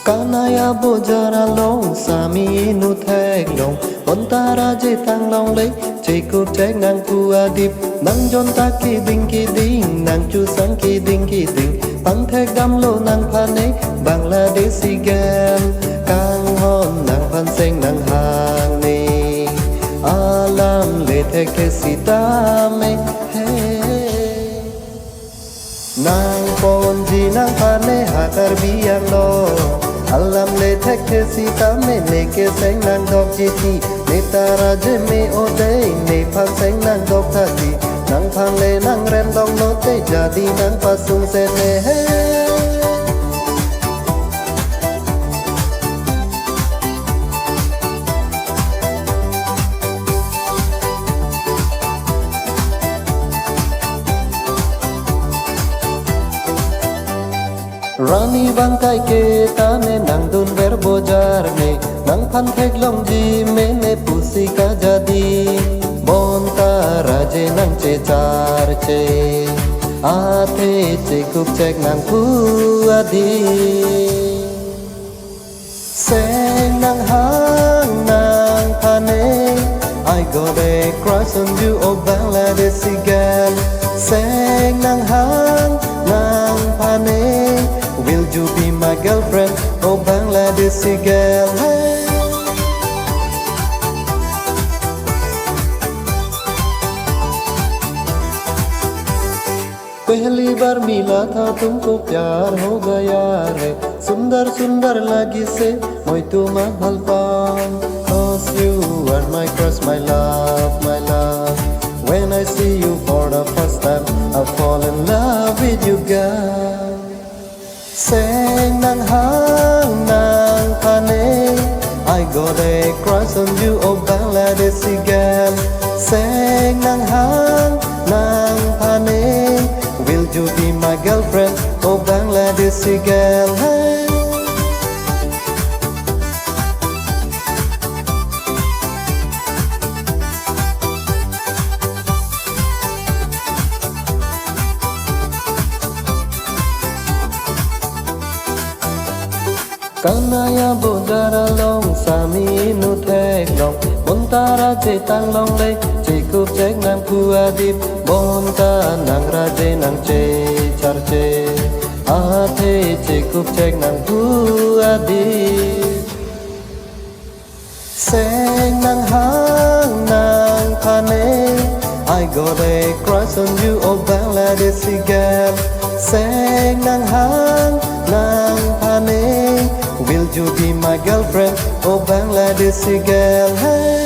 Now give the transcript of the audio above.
Kanaya bojara long sami nu thek long Pontara je tang long lấy Jacob trek nang ku adip Nang jon ta ki ding Nang chu sang ki ding Pan thek gam lo nang pane Bangladesi gam Kang hon nang pan seng nang hang ni Alam le thek the sita me hey Nang pon ji nang pane ha karbi yang lo Alam le thek the sita me leke seng nang dok jiti Ne tara je me ode ne pan seng nang dok thati Nang pan le nang ren dong no te jadi nang pasung se ne hey Rani bangkai ke tane nang dun ber bojar ne Nang pan thek long ji me ne pusi ka jadi Bon tara je nang che char che Ate che kup chek nang pu adi Seng nang hang nang pane I got a crush on you oh Bangladeshi girl Seng nang hang nang pane Will you be my girlfriend, oh Bangladeshi girl? Hey. पहली बार मिला था तुमको प्यार हो गया रे सुंदर सुंदर लगी से मैं तुम्हें भल पाऊं Cause you are my crush, my love, my love When I see you for the first time I fall in love with you girl Seng nang hang nang pane I got a crush on you oh Bangladeshi girl Seng nang hang nang pane Will you be my girlfriend oh Bangladeshi girl hey. Kanaya bojara long sami nu thek long Pontara je tang long lấy Jacob trek nang pu adip Bon ta nang ra je nang che char che Ate Jacob trek nang pu adip Seng nang hang nang pane I got a crush on you oh Bangladeshi girl Seng nang hang nang pane Will you be my girlfriend, oh Bangladeshi girl? Hey.